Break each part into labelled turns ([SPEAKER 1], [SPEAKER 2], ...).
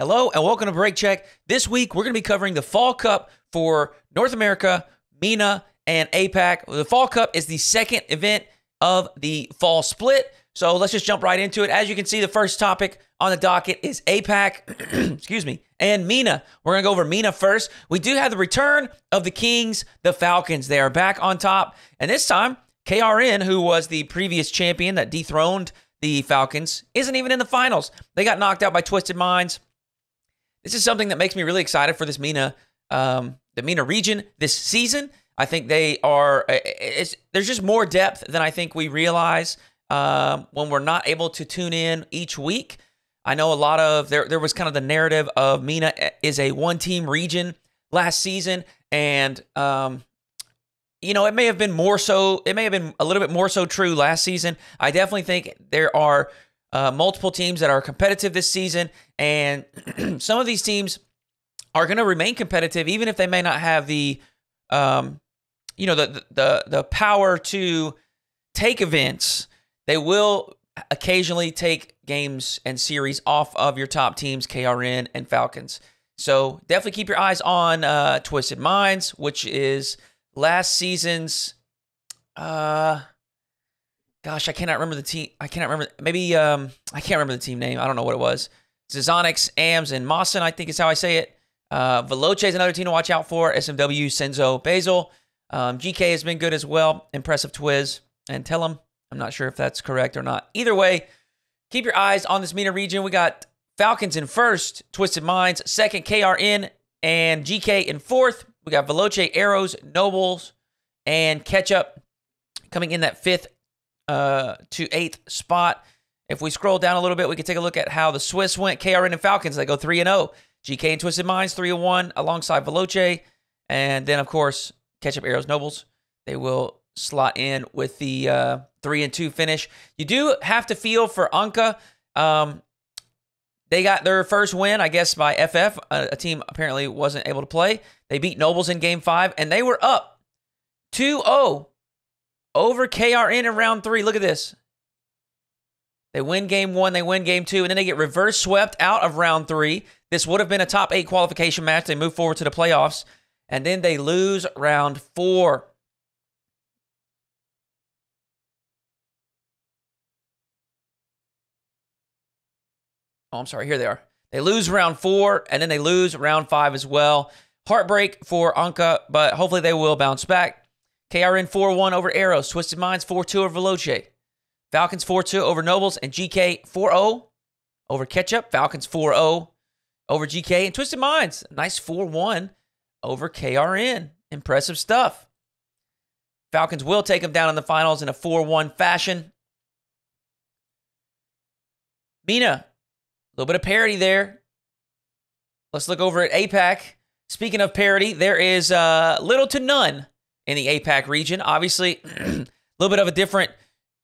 [SPEAKER 1] Hello and welcome to Break Check. This week we're going to be covering the Fall Cup for North America, MENA, and APAC. The Fall Cup is the second event of the fall split. So let's just jump right into it. As you can see, the first topic on the docket is APAC, excuse me, and MENA. We're going to go over MENA first. We do have the return of the Kings, the Falcons. They are back on top. And this time, KRN, who was the previous champion that dethroned the Falcons, isn't even in the finals. They got knocked out by Twisted Minds. This is something that makes me really excited for this MENA, the MENA region this season. I think they are, there's just more depth than I think we realize when we're not able to tune in each week. I know a lot of, there was kind of the narrative of MENA is a one-team region last season, and, you know, it may have been more so, it may have been a little bit more so true last season. I definitely think there are multiple teams that are competitive this season, and some of these teams are going to remain competitive even if they may not have the you know, the power to take events. They will occasionally take games and series off of your top teams, KRN and Falcons. So definitely keep your eyes on Twisted Minds, which is last season's gosh, I cannot remember the team. I cannot remember. Maybe I can't remember the team name. I don't know what it was. Zizonix, Ams, and Mawson, I think is how I say it. Veloce is another team to watch out for. SMW, Senzo, Basil. GK has been good as well. Impressive Twiz. And Tellum. I'm not sure if that's correct or not. Either way, keep your eyes on this MENA region. We got Falcons in first, Twisted Minds second, KRN and GK in fourth. We got Veloce, Arrows, Nobles, and Ketchup coming in that fifth to eighth spot. If we scroll down a little bit, we can take a look at how the Swiss went. KRN and Falcons, they go 3-0. GK and Twisted Minds 3-1 alongside Veloce. And then, of course, Ketchup, Arrows, Nobles, they will slot in with the 3-2 finish. You do have to feel for Anka. They got their first win, I guess, by FF. A team apparently wasn't able to play. They beat Nobles in Game 5, and they were up 2-0 over KRN in round 3. Look at this. They win Game 1, they win Game 2, and then they get reverse swept out of round 3. This would have been a top 8 qualification match. They move forward to the playoffs, and then they lose round 4. Oh, I'm sorry. Here they are. They lose round 4, and then they lose round 5 as well. Heartbreak for Anka, but hopefully they will bounce back. KRN 4-1 over Arrows. Twisted Minds 4-2 over Veloce. Falcons 4-2 over Nobles. And GK 4-0 over Ketchup. Falcons 4-0 over GK. And Twisted Minds, nice 4-1 over KRN. Impressive stuff. Falcons will take them down in the finals in a 4-1 fashion. MENA, a little bit of parity there. Let's look over at APAC. Speaking of parity, there is little to none in the APAC region. Obviously, a little bit of a different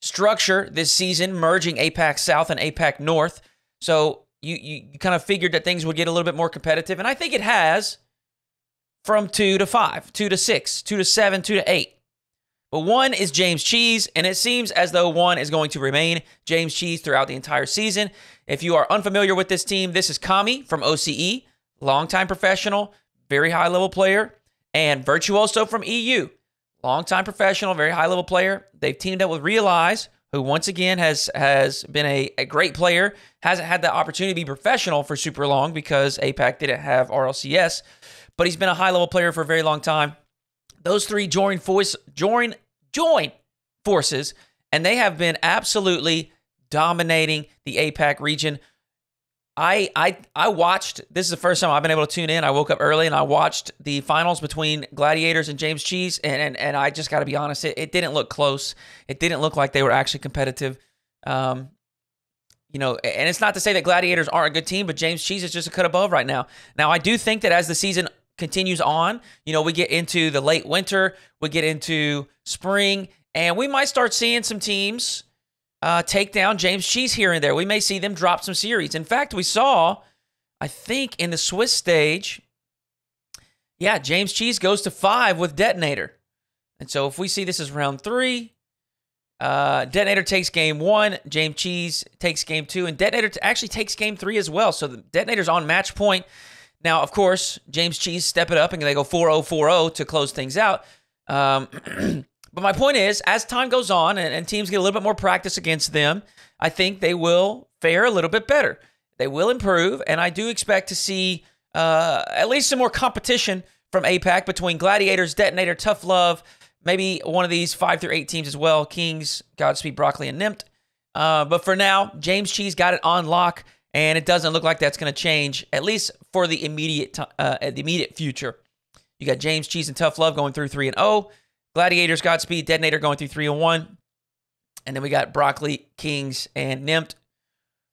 [SPEAKER 1] structure this season, merging APAC South and APAC North. So you kind of figured that things would get a little bit more competitive, and I think it has from 2 to 5, 2 to 6, 2 to 7, 2 to 8. But 1 is James Cheese, and it seems as though 1 is going to remain James Cheese throughout the entire season. If you are unfamiliar with this team, this is Kami from OCE, longtime professional, very high-level player, and Virtuoso from EU, longtime professional, very high-level player. They've teamed up with Realize, who once again has been a great player, hasn't had the opportunity to be professional for super long because APAC didn't have RLCS, but he's been a high-level player for a very long time. Those three join forces, and they have been absolutely dominating the APAC region. I watched, this is the first time I've been able to tune in. I woke up early and I watched the finals between Gladiators and James Cheese, and I just got to be honest, it didn't look close. It didn't look like they were actually competitive. You know, and it's not to say that Gladiators aren't a good team, but James Cheese is just a cut above right now. Now, I do think that as the season continues on, you know, we get into the late winter, we get into spring, and we might start seeing some teams take down James Cheese here and there. We may see them drop some series. In fact, we saw, I think, in the Swiss stage, yeah, James Cheese goes to 5 with Detonator. And so if we see this as round 3, Detonator takes game 1. James Cheese takes game 2. And Detonator actually takes game 3 as well. So the Detonator's on match point. Now, of course, James Cheese step it up and they go 4-0, 4-0 to close things out. But my point is, as time goes on and teams get a little bit more practice against them, I think they will fare a little bit better. They will improve, and I do expect to see at least some more competition from APAC between Gladiators, Detonator, Tough Love, maybe one of these 5 through 8 teams as well, Kings, Godspeed, Broccoli, and Nimpt. But for now, James Cheese got it on lock, and it doesn't look like that's going to change, at least for the immediate future. You got James Cheese and Tough Love going through 3-0. Gladiators, Godspeed, Detonator going through 3-1. And then we got Broccoli, Kings, and Nimpt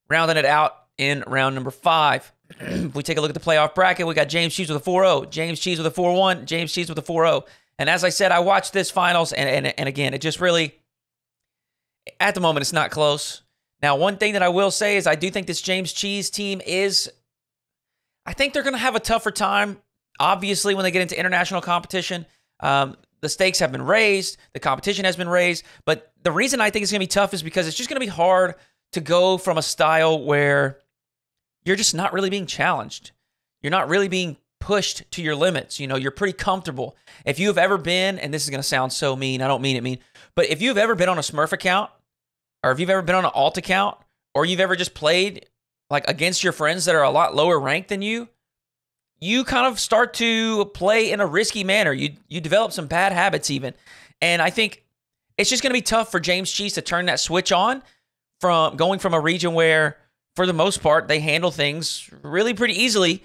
[SPEAKER 1] rounding it out in round number 5. If we take a look at the playoff bracket, we got James Cheese with a 4-0, James Cheese with a 4-1, James Cheese with a 4-0. And as I said, I watched this finals, and again, it just really, at the moment, it's not close. Now, one thing that I will say is I do think this James Cheese team I think they're going to have a tougher time, obviously, when they get into international competition. The stakes have been raised. The competition has been raised. But the reason I think it's going to be tough is because it's just going to be hard to go from a style where you're just not really being challenged. You're not really being pushed to your limits. You know, you're pretty comfortable. If you have ever been, and this is going to sound so mean, I don't mean it mean, but if you've ever been on a Smurf account, or if you've ever been on an alt account, or you've ever just played like against your friends that are a lot lower ranked than you, you kind of start to play in a risky manner. You develop some bad habits even. And I think it's just going to be tough for James Cheese to turn that switch on from going from a region where, for the most part, they handle things really pretty easily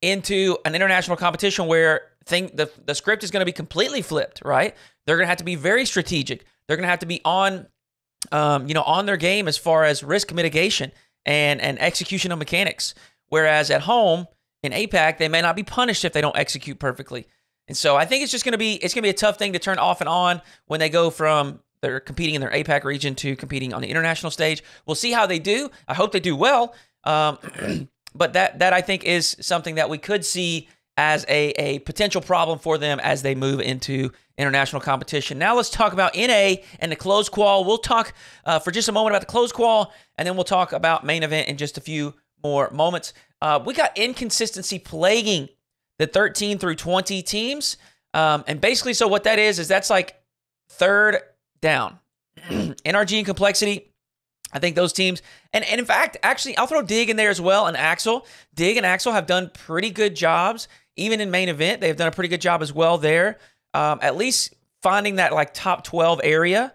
[SPEAKER 1] into an international competition where the script is going to be completely flipped, right? They're going to have to be very strategic. They're going to have to be on their game as far as risk mitigation and execution of mechanics. Whereas at home, in APAC, they may not be punished if they don't execute perfectly. And so I think it's going to be a tough thing to turn off and on when they go from they're competing in their APAC region to competing on the international stage. We'll see how they do. I hope they do well. But that I think is something that we could see as a potential problem for them as they move into international competition. Now let's talk about NA and the closed qual. We'll talk for just a moment about the closed qual, and then we'll talk about main event in just a few more moments. We got inconsistency plaguing the 13 through 20 teams. And basically, so what that is that's like third down. NRG and Complexity, I think those teams, and in fact, actually, I'll throw Dig in there as well, and Axel. Dig and Axel have done pretty good jobs. Even in main event, they've done a pretty good job as well there. At least finding that like top 12 area.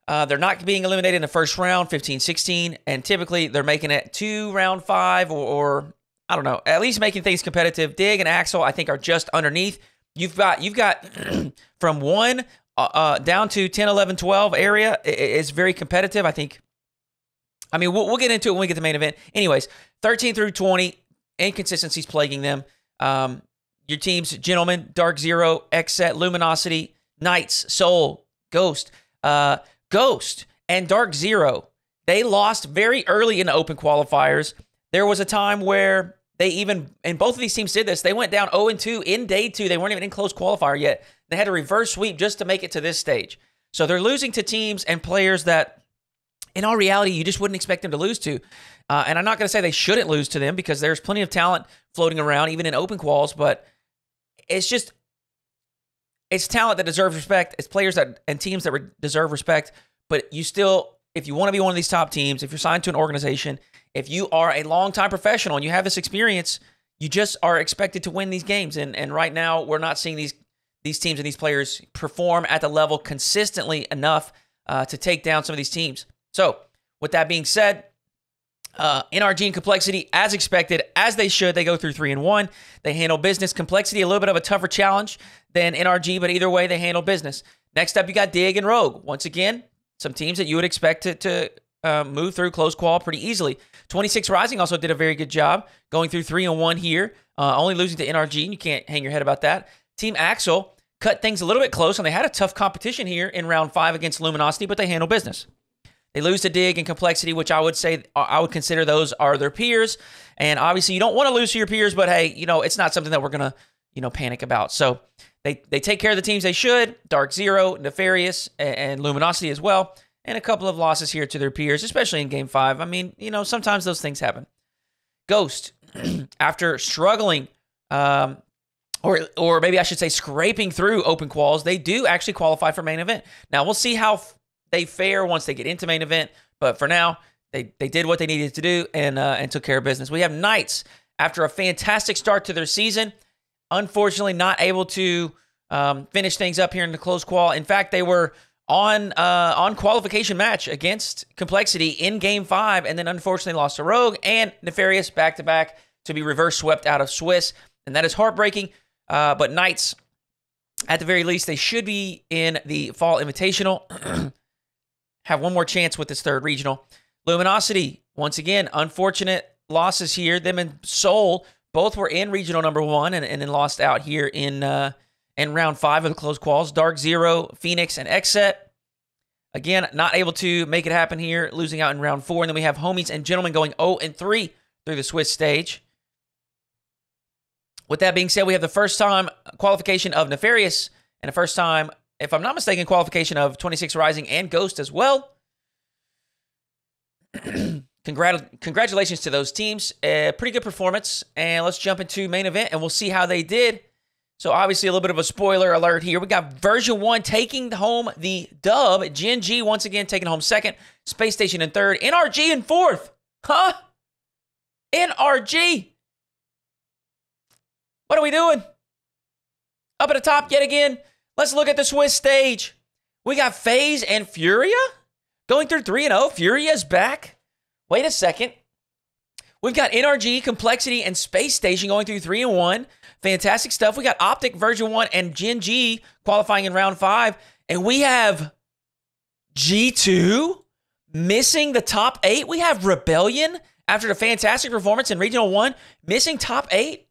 [SPEAKER 1] They're not being eliminated in the first round, 15-16, and typically they're making it to round 5 or I don't know, at least making things competitive. Dig and Axel, I think, are just underneath. You've got from 1 down to 10, 11, 12 area is very competitive. I mean, we'll get into it when we get to the main event. Anyways, 13 through 20, inconsistencies plaguing them. Your teams, Gentlemen, Dark Zero, Xset, Luminosity, Knights, Soul, Ghost. Ghost and Dark Zero, they lost very early in the open qualifiers. There was a time where and both of these teams did this, they went down 0-2 in day 2. They weren't even in close qualifier yet. They had a reverse sweep just to make it to this stage. So they're losing to teams and players that, in all reality, you just wouldn't expect them to lose to. And I'm not going to say they shouldn't lose to them because there's plenty of talent floating around, even in open quals, but it's talent that deserves respect. It's players and teams that deserve respect. But you still, if you want to be one of these top teams, if you're signed to an organization, if you are a longtime professional and you have this experience, you just are expected to win these games. And right now, we're not seeing these teams and these players perform at the level consistently enough to take down some of these teams. So, with that being said, NRG and Complexity, as expected, as they should, they go through 3-1. They handle business. Complexity, a little bit of a tougher challenge than NRG, but either way, they handle business. Next up, you got Dig and Rogue. Once again, some teams that you would expect to move through close qual pretty easily. 26 Rising also did a very good job going through 3-1 here, only losing to NRG, and you can't hang your head about that. Team Axel cut things a little bit close, and they had a tough competition here in round 5 against Luminosity, but they handle business. They lose to Dig and Complexity, which I would consider those are their peers. And obviously, you don't want to lose to your peers, but hey, it's not something that we're going to, panic about. So they take care of the teams they should. Dark Zero, Nefarious, and Luminosity as well. And a couple of losses here to their peers, especially in Game 5. I mean, sometimes those things happen. Ghost, after struggling, or maybe I should say scraping through open quals, they do actually qualify for main event. Now, we'll see how they fare once they get into main event. But for now, they did what they needed to do and took care of business. We have Knights, after a fantastic start to their season, unfortunately not able to finish things up here in the close qual. In fact, they were on qualification match against Complexity in Game 5, and then unfortunately lost to Rogue and Nefarious back-to-back to be reverse swept out of Swiss. And that is heartbreaking. But Knights, at the very least, they should be in the Fall Invitational. Have one more chance with this third regional. Luminosity, once again, unfortunate losses here. Them and Seoul both were in regional number 1 and then lost out here in round 5 of the close quals. Dark Zero, Phoenix, and Xset. Again, not able to make it happen here, losing out in round 4. And then we have Homies and Gentlemen going 0-3 through the Swiss stage. With that being said, we have the first time qualification of Nefarious and the first time, if I'm not mistaken, qualification of 26 Rising and Ghost as well. Congratulations to those teams. Pretty good performance. And let's jump into main event and we'll see how they did. So obviously a little bit of a spoiler alert here. We got version 1 taking home the dub. Gen G once again taking home second. Space Station in third. NRG in fourth. Huh? NRG. What are we doing? Up at the top yet again. Let's look at the Swiss stage. We got FaZe and Furia going through 3-0. Furia's back. Wait a second. We've got NRG, Complexity, and Space Station going through 3-1. Fantastic stuff. We got Optic version 1 and Gen G qualifying in round 5. And we have G2 missing the top 8. We have Rebellion after the fantastic performance in Regional 1 missing top 8.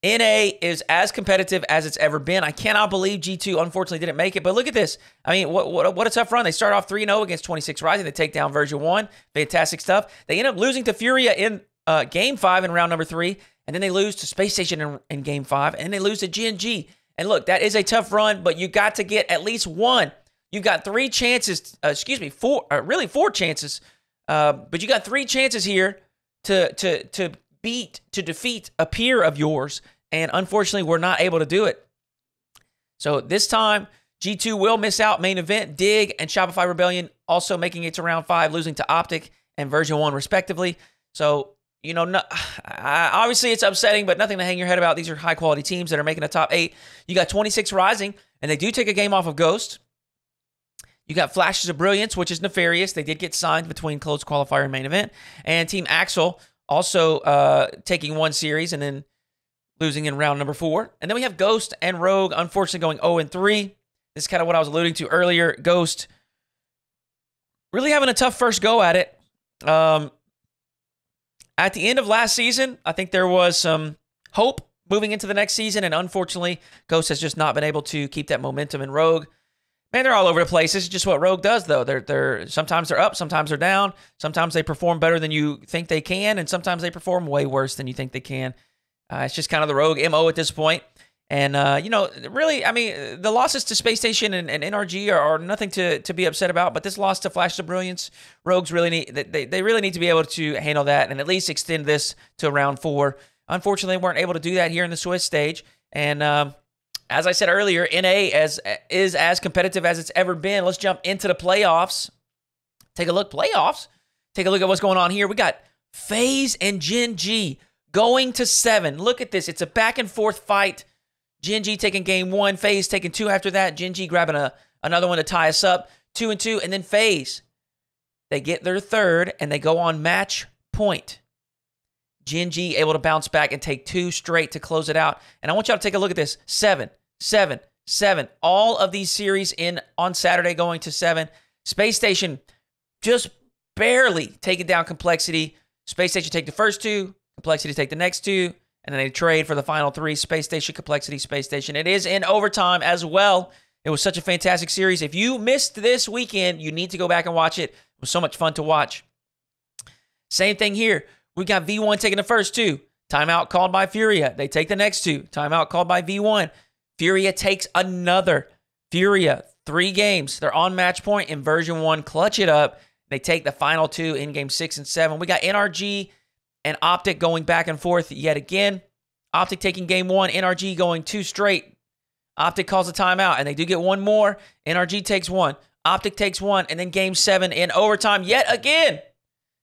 [SPEAKER 1] NA is as competitive as it's ever been. I cannot believe G2 unfortunately didn't make it. But look at this. I mean, what a tough run. They start off 3-0 against 26 Rising. They take down version 1. Fantastic stuff. They end up losing to Furia in Game 5 in round number 3. And then they lose to Space Station in Game 5. And they lose to Gen G. And look, that is a tough run, but you got to get at least one. You've got 3 chances. Really 4 chances. But you got 3 chances here to defeat a peer of yours. And unfortunately, we're not able to do it. So this time, G2 will miss out main event. Dig and Shopify Rebellion also making it to round 5, losing to Optic and version 1 respectively. So, obviously it's upsetting, but nothing to hang your head about. These are high-quality teams that are making the top 8. You got 26 Rising, and they do take a game off of Ghost. You got Flashes of Brilliance, which is Nefarious. They did get signed between close qualifier and main event. And Team Axel also taking 1 series and then losing in round number 4. And then we have Ghost and Rogue, unfortunately, going 0-3. This is kind of what I was alluding to earlier. Ghost really having a tough first go at it. At the end of last season, I think there was some hope moving into the next season, and unfortunately, Ghost has just not been able to keep that momentum in Rogue. Man, they're all over the place. This is just what Rogue does, though. They're sometimes they're up, sometimes they're down. Sometimes they perform better than you think they can, and sometimes they perform way worse than you think they can. It's just kind of the Rogue MO at this point. And, really, I mean, the losses to Space Station and NRG are nothing to be upset about. But this loss to Flash of Brilliance, Rogues really need, they really need to be able to handle that and at least extend this to round 4. Unfortunately, they weren't able to do that here in the Swiss stage. And as I said earlier, NA is as competitive as it's ever been. Let's jump into the playoffs. Take a look, playoffs. Take a look at what's going on here. We got FaZe and Gen G going to 7. Look at this. It's a back-and-forth fight. Gen G taking game 1. FaZe taking 2 after that. Gen G grabbing another one to tie us up. 2-2. And then FaZe. They get their 3rd, and they go on match point. Gen G able to bounce back and take 2 straight to close it out. And I want y'all to take a look at this. 7, 7, 7. All of these series on Saturday going to 7. Space Station just barely taking down Complexity. Space Station take the first 2. Complexity take the next 2, and then they trade for the final 3. Space Station, Complexity, Space Station. It is in overtime as well. It was such a fantastic series. If you missed this weekend, you need to go back and watch it. It was so much fun to watch. Same thing here. We got V1 taking the first 2. Timeout called by Furia. They take the next 2. Timeout called by V1. Furia takes another. Furia, 3 games. They're on match point in version 1. Clutch it up. They take the final 2 in game 6 and 7. We got NRG and Optic going back and forth yet again. Optic taking game 1. NRG going 2 straight. Optic calls a timeout, and they do get 1 more. NRG takes 1. Optic takes 1. And then game 7 in overtime yet again.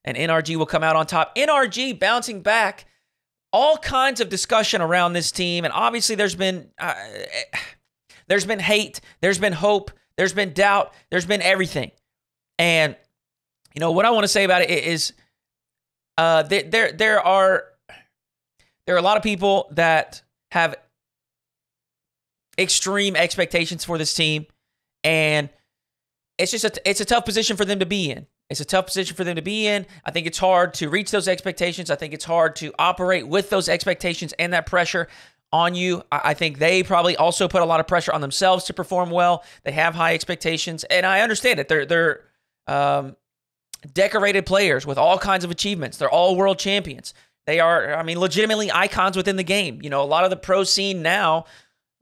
[SPEAKER 1] And NRG will come out on top. NRG bouncing back. All kinds of discussion around this team. And obviously there's been hate. There's been hope. There's been doubt. There's been everything. And, what I want to say about it is there are a lot of people that have extreme expectations for this team. And it's just it's a tough position for them to be in. It's a tough position for them to be in. I think it's hard to reach those expectations. I think it's hard to operate with those expectations and that pressure on you. I think they probably also put a lot of pressure on themselves to perform well. They have high expectations, and I understand it. They're decorated players with all kinds of achievements. They're all world champions. They are, legitimately icons within the game. A lot of the pro scene now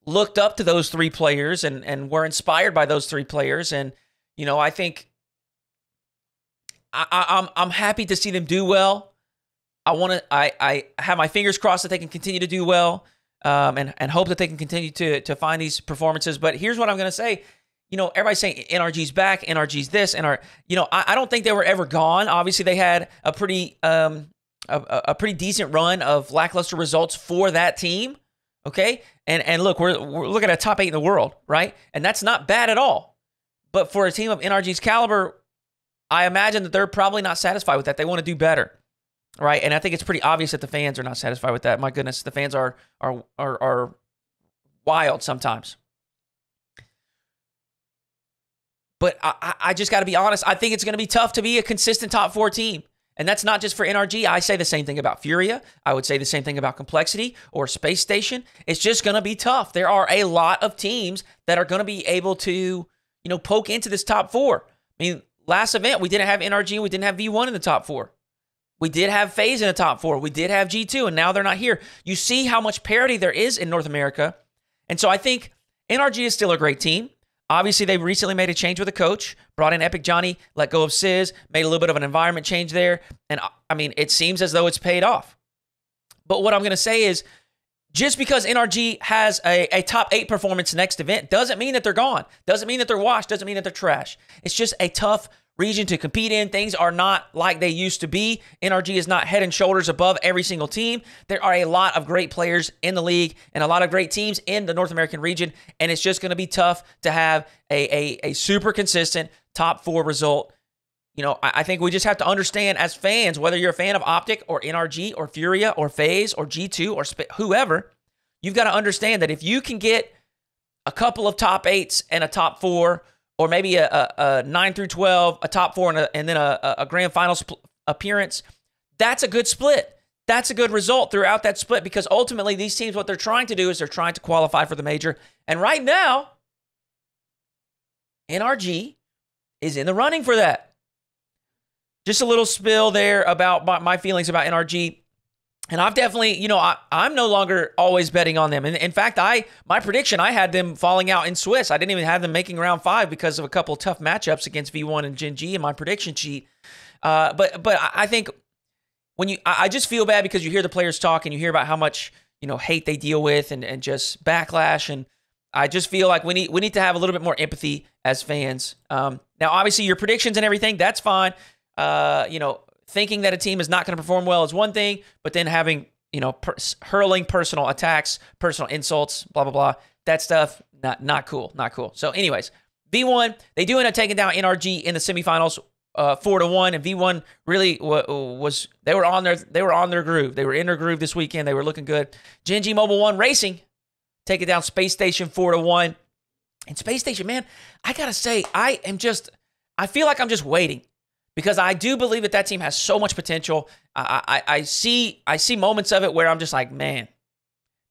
[SPEAKER 1] looked up to those 3 players and were inspired by those 3 players. And, I think I'm happy to see them do well. I have my fingers crossed that they can continue to do well, and hope that they can continue to find these performances. But here's what I'm going to say. Everybody's saying NRG's back, NRG's this, I don't think they were ever gone. Obviously, they had a pretty decent run of lackluster results for that team. Okay, and look, we're looking at a top 8 in the world, right? And that's not bad at all. But for a team of NRG's caliber, I imagine that they're probably not satisfied with that. They want to do better, right? And I think it's pretty obvious that the fans are not satisfied with that. My goodness, the fans are wild sometimes. But I just got to be honest. I think it's going to be tough to be a consistent top 4 team. And that's not just for NRG. I say the same thing about Furia. I would say the same thing about Complexity or Space Station. It's just going to be tough. There are a lot of teams that are going to be able to, poke into this top 4. Last event, we didn't have NRG and we didn't have V1 in the top 4. We did have FaZe in the top 4. We did have G2, and now they're not here. You see how much parity there is in North America. And so I think NRG is still a great team. Obviously, they recently made a change with a coach, brought in Epic Johnny, let go of Sizz, made a little bit of an environment change there. And it seems as though it's paid off. But what I'm going to say is, just because NRG has a top 8 performance next event doesn't mean that they're gone. Doesn't mean that they're washed. Doesn't mean that they're trash. It's just a tough region to compete in. Things are not like they used to be. NRG is not head and shoulders above every single team. There are a lot of great players in the league and a lot of great teams in the North American region, and it's just going to be tough to have a super consistent top 4 result. I think we just have to understand as fans, whether you're a fan of Optic or NRG or Furia or FaZe or G2 or whoever, you've got to understand that if you can get a couple of top 8s and a top 4, or maybe a 9 through 12, a top 4, and then a grand finals appearance, that's a good split. That's a good result throughout that split, because ultimately these teams, what they're trying to do is they're trying to qualify for the major. And right now, NRG is in the running for that. Just a little spill there about my feelings about NRG. And I've definitely, I'm no longer always betting on them. And in fact, my prediction, I had them falling out in Swiss. I didn't even have them making round 5 because of a couple of tough matchups against V1 and Gen G in my prediction sheet. But I think I just feel bad because you hear the players talk and you hear about how much, hate they deal with and just backlash. And I just feel like we need to have a little bit more empathy as fans. Now, obviously, your predictions and everything, that's fine. Thinking that a team is not going to perform well is one thing, but then having, hurling personal attacks, personal insults, blah, blah, blah, that stuff, not cool, not cool. So anyways, V1, they do end up taking down NRG in the semifinals 4-1, and V1 really they were on their groove. They were in their groove this weekend. They were looking good. Gen G Mobile 1 Racing taking down Space Station 4-1. And Space Station, man, I got to say, I feel like I'm just waiting. Because I do believe that team has so much potential. I see moments of it where I'm just like, man,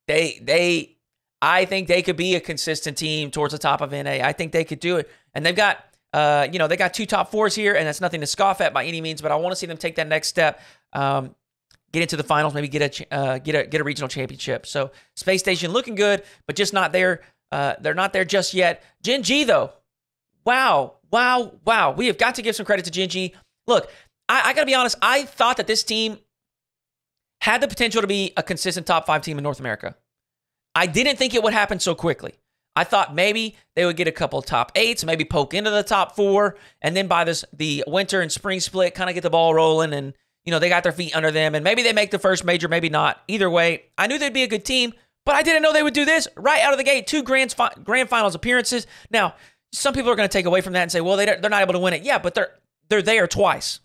[SPEAKER 1] I think they could be a consistent team towards the top of NA. I think they could do it. And they've got, they got 2 top 4s here, and that's nothing to scoff at by any means, but I want to see them take that next step. get into the finals, maybe get a regional championship. So Space Station looking good, but just not there. They're not there just yet. Gen G, though. Wow. We have got to give some credit to Gen G. Look, I got to be honest. I thought that this team had the potential to be a consistent top 5 team in North America. I didn't think it would happen so quickly. I thought maybe they would get a couple of top 8s, maybe poke into the top 4, and then by the winter and spring split, kind of get the ball rolling, and they got their feet under them, and maybe they make the first major, maybe not. Either way, I knew they'd be a good team, but I didn't know they would do this right out of the gate. 2 grand finals appearances. Now, some people are going to take away from that and say, well, they're not able to win it. Yeah, but they're there twice.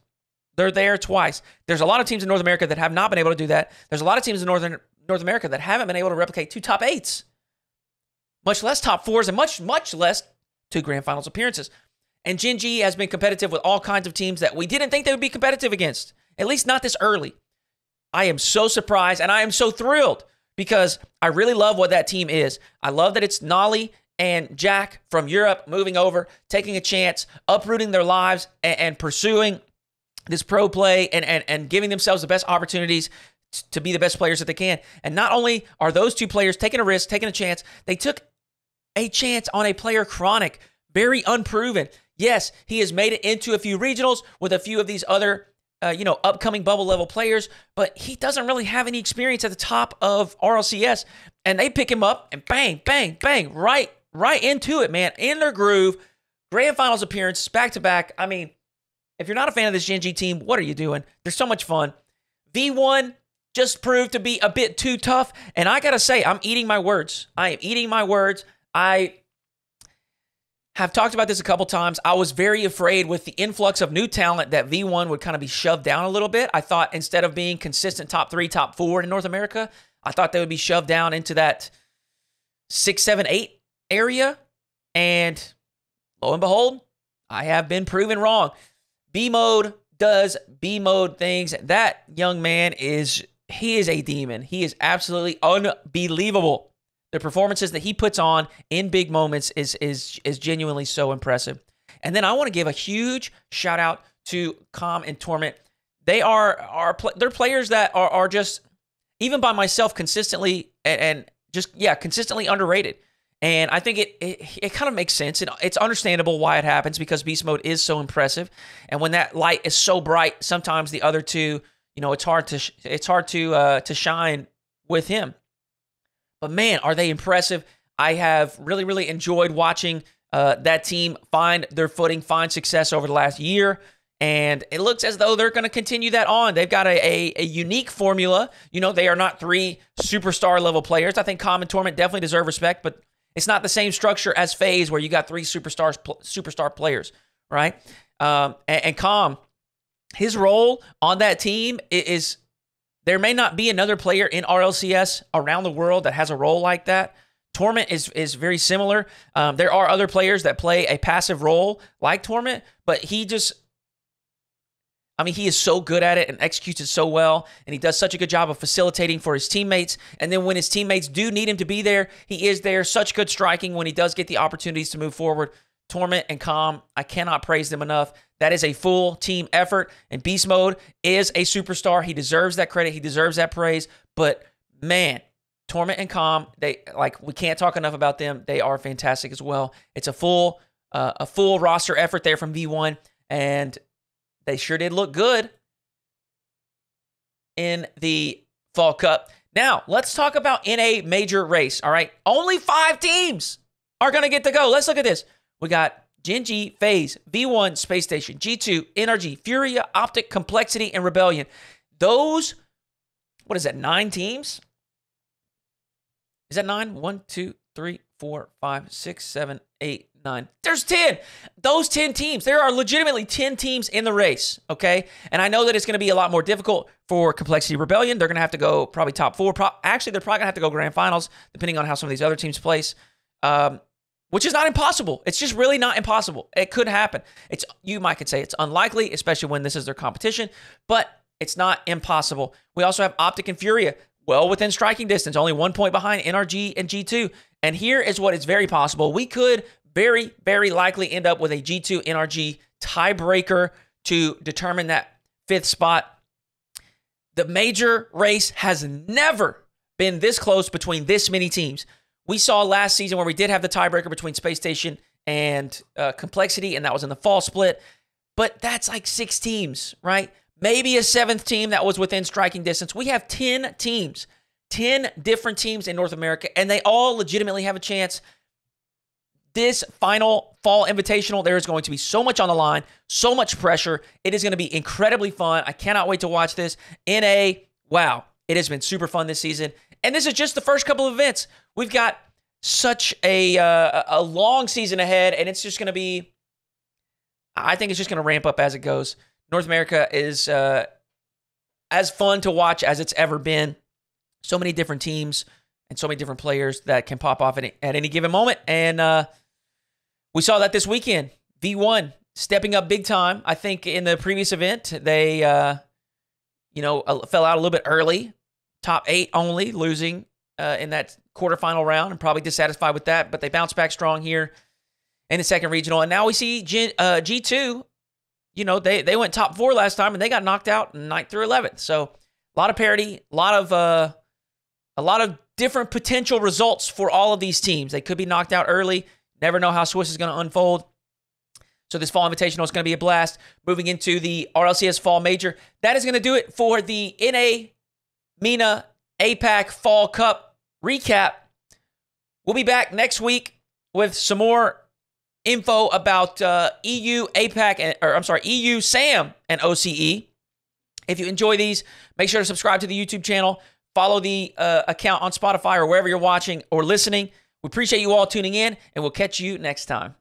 [SPEAKER 1] They're there twice. There's a lot of teams in North America that have not been able to do that. There's a lot of teams in North America that haven't been able to replicate 2 top 8s, much less top 4s, and much less 2 grand finals appearances. And Gen G has been competitive with all kinds of teams that we didn't think they would be competitive against, at least not this early. I am so surprised, and I am so thrilled because I really love what that team is. I love that it's Nolly and Jack from Europe moving over, taking a chance, uprooting their lives, and pursuing this pro play and giving themselves the best opportunities to be the best players that they can. And not only are those 2 players taking a risk, taking a chance, they took a chance on a player Chronic, very unproven. Yes, he has made it into a few regionals with a few of these other upcoming bubble level players, but he doesn't really have any experience at the top of RLCS. And they pick him up and bang, bang, bang, right into it, man, in their groove. Grand finals appearances back to back. I mean, if you're not a fan of this Gen G team, what are you doing? They're so much fun. V1 just proved to be a bit too tough, and I gotta say, I'm eating my words. I am eating my words. I have talked about this a couple times. I was very afraid with the influx of new talent that V1 would kind of be shoved down a little bit. I thought instead of being consistent top 3, top 4 in North America, I thought they would be shoved down into that 6, 7, 8 area. And lo and behold, I have been proven wrong. B-Mode does B-Mode things. That young man is a demon. He is absolutely unbelievable. The performances that he puts on in big moments is genuinely so impressive. And then I want to give a huge shout out to Com and Torment. They're players that are just, even by myself, consistently consistently underrated. And I think it kind of makes sense. It's understandable why it happens because Beast Mode is so impressive. And when that light is so bright, sometimes the other two, it's hard to shine with him. But man, are they impressive. I have really, really enjoyed watching that team find their footing, find success over the last year. And it looks as though they're going to continue that on. They've got a unique formula. They are not 3 superstar level players. I think Com and Torment definitely deserve respect, but it's not the same structure as FaZe where you got 3 superstar players, right? And Com, his role on that team is there may not be another player in RLCS around the world that has a role like that. Torment is very similar. There are other players that play a passive role like Torment, but he is so good at it and executes it so well, and he does such a good job of facilitating for his teammates. And then when his teammates do need him to be there, he is there. Such good striking when he does get the opportunities to move forward. Torment and Com, I cannot praise them enough. That is a full team effort, and Beast Mode is a superstar. He deserves that credit. He deserves that praise. But man, Torment and Com, we can't talk enough about them. They are fantastic as well. It's a full roster effort there from V1, and they sure did look good in the Fall Cup. Now, let's talk about in a major race, all right? Only 5 teams are going to get to go. Let's look at this. We got Gen G, FaZe, V1, Space Station, G2, NRG, Furia, Optic, Complexity, and Rebellion. Those, 9 teams? Is that 9? 1, 2, 3, 4, 5, 6, 7, 8, 9. There's 10. Those 10 teams. There are legitimately 10 teams in the race, okay? And I know that it's going to be a lot more difficult for Complexity Rebellion. They're going to have to go probably top 4. Actually, they're probably going to have to go grand finals, depending on how some of these other teams place, which is not impossible. It's just really not impossible. It could happen. You might could say it's unlikely, especially when this is their competition, but it's not impossible. We also have Optic and Furia, well within striking distance, only 1 point behind NRG and G2. And here is what is very possible. We could very, very likely end up with a G2 NRG tiebreaker to determine that 5th spot. The major race has never been this close between this many teams. We saw last season where we did have the tiebreaker between Space Station and Complexity, and that was in the fall split. But that's like 6 teams, right? Maybe a 7th team that was within striking distance. We have 10 teams, 10 different teams in North America, and they all legitimately have a chance. This final fall invitational, there is going to be so much on the line, so much pressure. It is going to be incredibly fun. I cannot wait to watch this. Wow, it has been super fun this season. And this is just the first couple of events. We've got such a long season ahead, and it's just going to be, I think it's just going to ramp up as it goes. North America is as fun to watch as it's ever been. So many different teams and so many different players that can pop off at any given moment. And we saw that this weekend. V1 stepping up big time. I think in the previous event, they fell out a little bit early. Top 8 only, losing in that quarterfinal round, and probably dissatisfied with that. But they bounced back strong here in the second regional. And now we see G2. They went top 4 last time, and they got knocked out 9th through 11th. So a lot of parity, a lot of different potential results for all of these teams. They could be knocked out early. Never know how Swiss is going to unfold. So this fall invitational is going to be a blast. Moving into the RLCS Fall Major. That is going to do it for the NA, MENA, APAC Fall Cup recap. We'll be back next week with some more info about EU, APAC, EU, SAM, and OCE. If you enjoy these, make sure to subscribe to the YouTube channel. Follow the account on Spotify or wherever you're watching or listening. We appreciate you all tuning in, and we'll catch you next time.